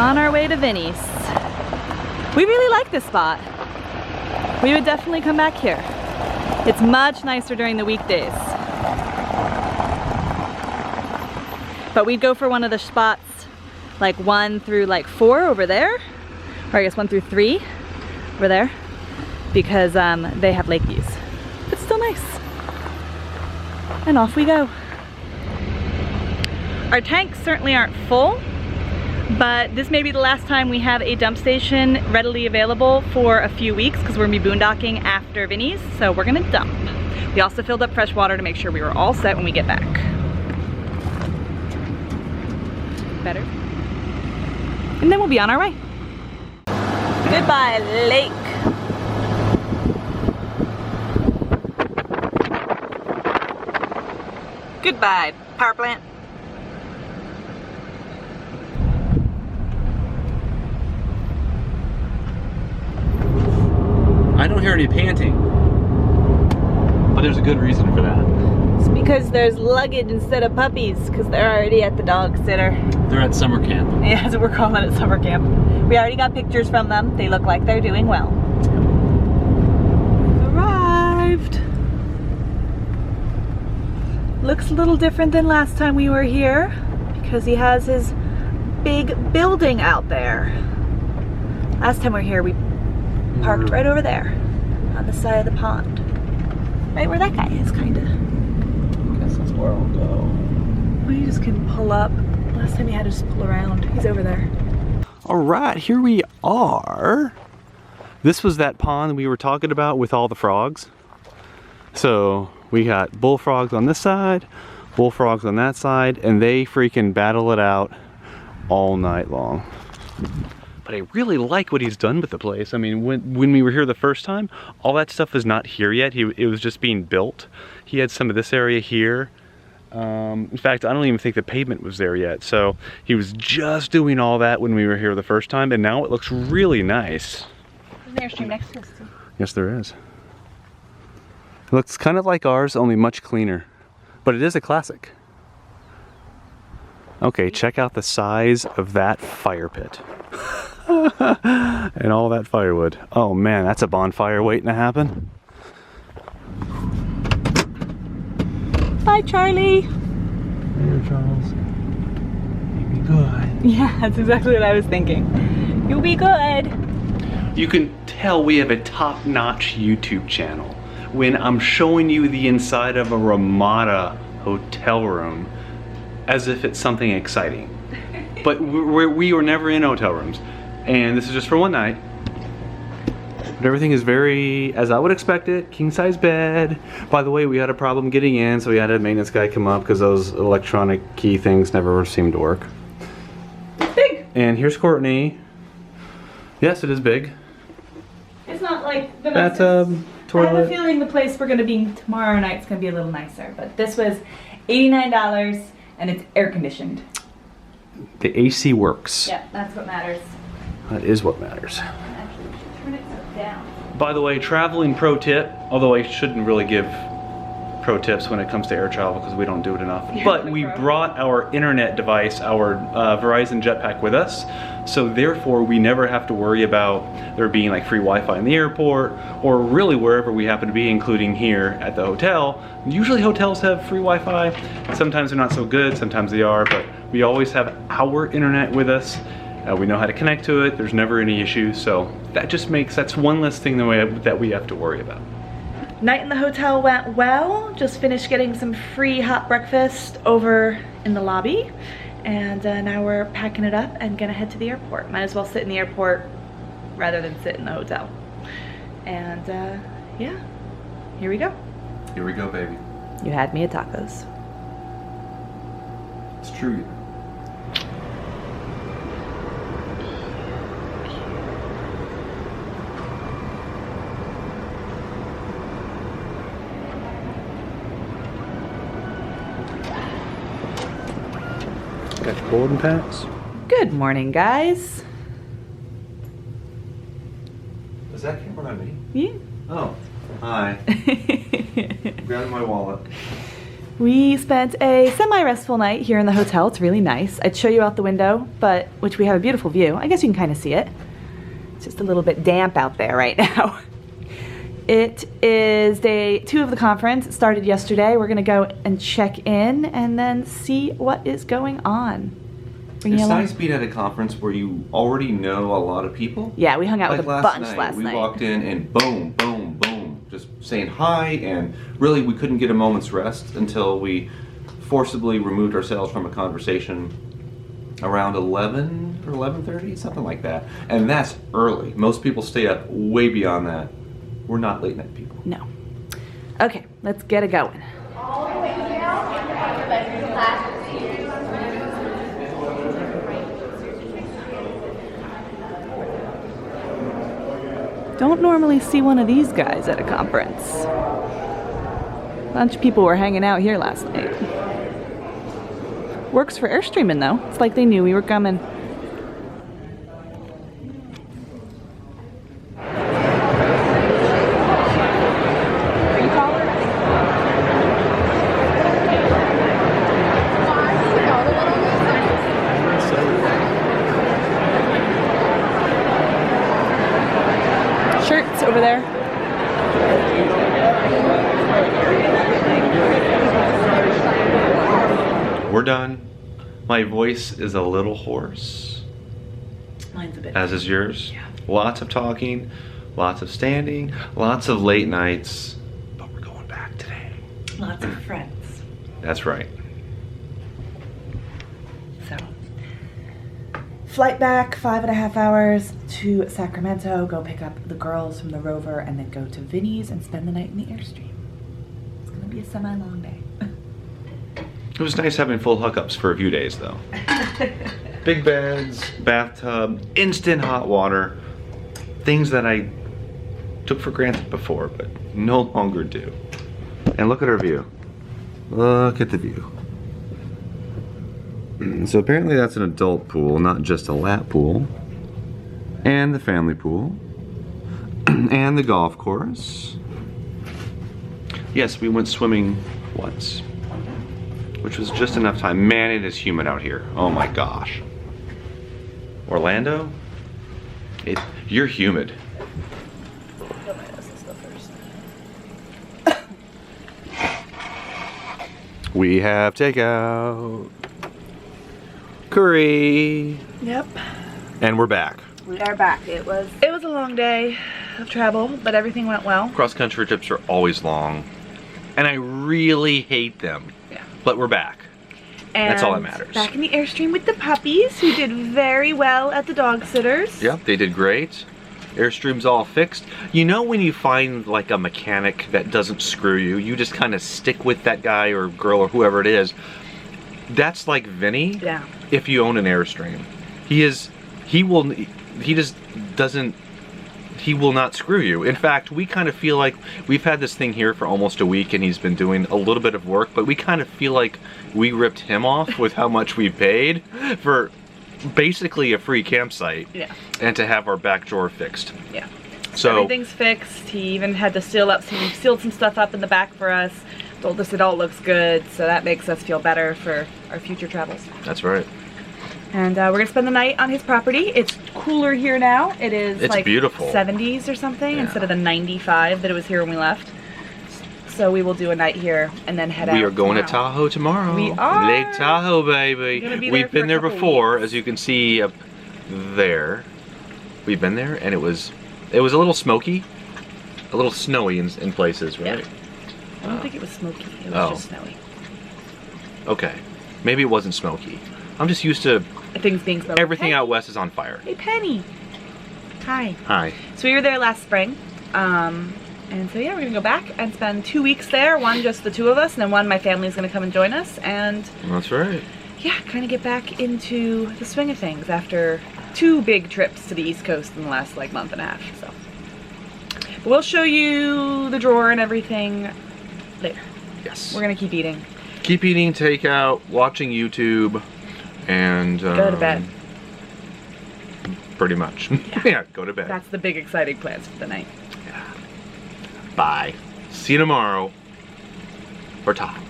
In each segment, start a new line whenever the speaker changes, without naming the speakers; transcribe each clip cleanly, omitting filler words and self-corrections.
On our way to Vinnie's. We really like this spot. We would definitely come back here. It's much nicer during the weekdays. But we'd go for one of the spots like 1 through like 4 over there, or I guess 1 through 3 over there, because they have lake views. It's still nice. And off we go. Our tanks certainly aren't full, but this may be the last time we have a dump station readily available for a few weeks because we're gonna be boondocking after Vinnie's, so we're gonna dump. We also filled up fresh water to make sure we were all set when we get back. Better. And then we'll be on our way. Goodbye, lake. Goodbye, power plant.
I don't hear any panting, but there's a good reason for that.
It's because there's luggage instead of puppies, because they're already at the dog sitter.
They're at summer camp.
Yeah, that's what we're calling it, summer camp. We already got pictures from them. They look like they're doing well. We've arrived. Looks a little different than last time we were here, because he has his big building out there. Last time we were here, we parked right over there on the side of the pond. Right where that guy is, kinda.
I guess that's where I'll go.
Well, you just can pull up. Last time you had to just pull around. He's over there.
All right, here we are. This was that pond we were talking about with all the frogs. So we got bullfrogs on this side, bullfrogs on that side, and they freaking battle it out all night long. But I really like what he's done with the place. I mean, when we were here the first time, all that stuff is not here yet. It was just being built. He had some of this area here. In fact, I don't even think the pavement was there yet. So he was just doing all that when we were here the first time, and now it looks really nice.
There's an Airstream next to us too.
Yes, there is. It looks kind of like ours, only much cleaner. But it is a classic. Okay, check out the size of that fire pit. And all that firewood. Oh man, that's a bonfire waiting to happen.
Bye, Charlie.
Here, Charles. You be good.
Yeah, that's exactly what I was thinking. You'll be good.
You can tell we have a top-notch YouTube channel when I'm showing you the inside of a Ramada hotel room as if it's something exciting. But we were never in hotel rooms. And this is just for one night. But everything is very, as I would expect it, king-size bed. By the way, we had a problem getting in, so we had a maintenance guy come up because those electronic key things never seemed to work.
It's big.
And here's Courtney. Yes, it is big.
It's not like the
Bathtub, toilet.
I have a feeling the place we're gonna be tomorrow night's gonna be a little nicer, but this was $89 and it's air conditioned.
The AC works.
Yeah, that's what matters.
That is what matters.
Actually, we should turn it down.
By the way, traveling pro tip, although I shouldn't really give pro tips when it comes to air travel because we don't do it enough. But we brought our internet device, our Verizon Jetpack with us. So therefore we never have to worry about there being like free Wi-Fi in the airport or really wherever we happen to be, including here at the hotel. Usually hotels have free Wi-Fi. Sometimes they're not so good, sometimes they are, but we always have our internet with us. We know how to connect to it. There's never any issues. So that just makes, that's one less thing that we have to worry about.
Night in the hotel went well. Just finished getting some free hot breakfast over in the lobby. And now we're packing it up and gonna head to the airport. Might as well sit in the airport rather than sit in the hotel. And yeah, here we go.
Here we go, baby.
You had me at tacos.
It's true. Got your boarding pass?
Good morning, guys.
Is that camera on me?
Yeah.
Oh, hi. Grabbing my wallet.
We spent a semi-restful night here in the hotel. It's really nice. I'd show you out the window, which we have a beautiful view. I guess you can kind of see it. It's just a little bit damp out there right now. It is day 2 of the conference. It started yesterday. We're gonna go and check in and then see what is going on.
It's nice being at a conference where you already know a lot of people.
Yeah, we hung out with a bunch last night.
We walked in and boom, boom, boom, just saying hi, and really we couldn't get a moment's rest until we forcibly removed ourselves from a conversation around 11 or 11:30, something like that. And that's early. Most people stay up way beyond that. We're not late night people.
No. Okay, let's get it going. Don't normally see one of these guys at a conference. A bunch of people were hanging out here last night. Works for Airstream though. It's like they knew we were coming. Shirts over there.
We're done. My voice is a little hoarse.
Mine's a bit.
As is yours.
Yeah.
Lots of talking, lots of standing, lots of late nights. But we're going back today.
Lots of friends.
That's right.
So, flight back, 5.5 hours to Sacramento, go pick up the girls from the Rover, and then go to Vinnie's and spend the night in the Airstream. It's gonna be a semi-long day.
It was nice having full hookups for a few days though. Big beds, bathtub, instant hot water. Things that I took for granted before, but no longer do. And look at our view. Look at the view. So apparently that's an adult pool, not just a lap pool. And the family pool. And the golf course. Yes, we went swimming once, which was just enough time. Man, it is humid out here. Oh my gosh. Orlando? You're humid. We have takeout. Curry.
Yep.
And we're back.
We are back. It was a long day of travel, but everything went well.
Cross-country trips are always long. And I really hate them.
Yeah.
But we're back.
And
that's all that matters.
Back in the Airstream with the puppies, who did very well at the dog sitters.
Yep, they did great. Airstream's all fixed. You know when you find like a mechanic that doesn't screw you, you just kind of stick with that guy or girl or whoever it is. That's like Vinnie.
Yeah.
If you own an Airstream. He will not screw you. In fact, we kind of feel like we've had this thing here for almost a week and he's been doing a little bit of work, but we kind of feel like we ripped him off with how much we paid for basically a free campsite.
Yeah.
And to have our back drawer fixed.
Yeah.
So
everything's fixed. He even had to sealed some stuff up in the back for us. Told us it all looks good, so that makes us feel better for our future travels.
That's right.
And we're gonna spend the night on his property. It's cooler here now. It's like
beautiful.
70s or something,
Yeah.
instead of the 95 that it was here when we left. So we will do a night here and then head out.
We are going to
tomorrow.
Tahoe tomorrow.
We are.
Lake Tahoe,
We're gonna
baby.
be there
We've
for
been
a
there
couple
before,
weeks.
as you can see up there. We've been there, and it was a little smoky, a little snowy in places, right?
Yeah. I don't think it was smoky. It was
Oh.
just snowy.
Okay, maybe it wasn't smoky. I'm just used to
Things being smoky.
everything
Hey.
out west is on fire.
Hey, Penny. Hi.
Hi.
So we were there last spring. And so yeah, we're gonna go back and spend 2 weeks there. One just the two of us, and then one my family's gonna come and join us. And
That's right.
yeah, kind of get back into the swing of things after 2 big trips to the East Coast in the last like month and a half. So but we'll show you the drawer and everything later.
Yes.
We're gonna keep eating.
Keep eating takeout, watching YouTube, and
Go to bed.
Pretty much. Yeah, go to bed.
That's the big exciting plans for the night.
Bye. See you tomorrow. Or Tahoe.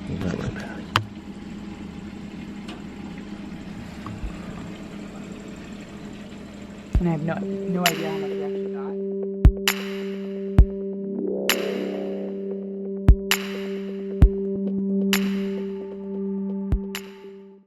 That way back.
And I have no idea how much we actually got.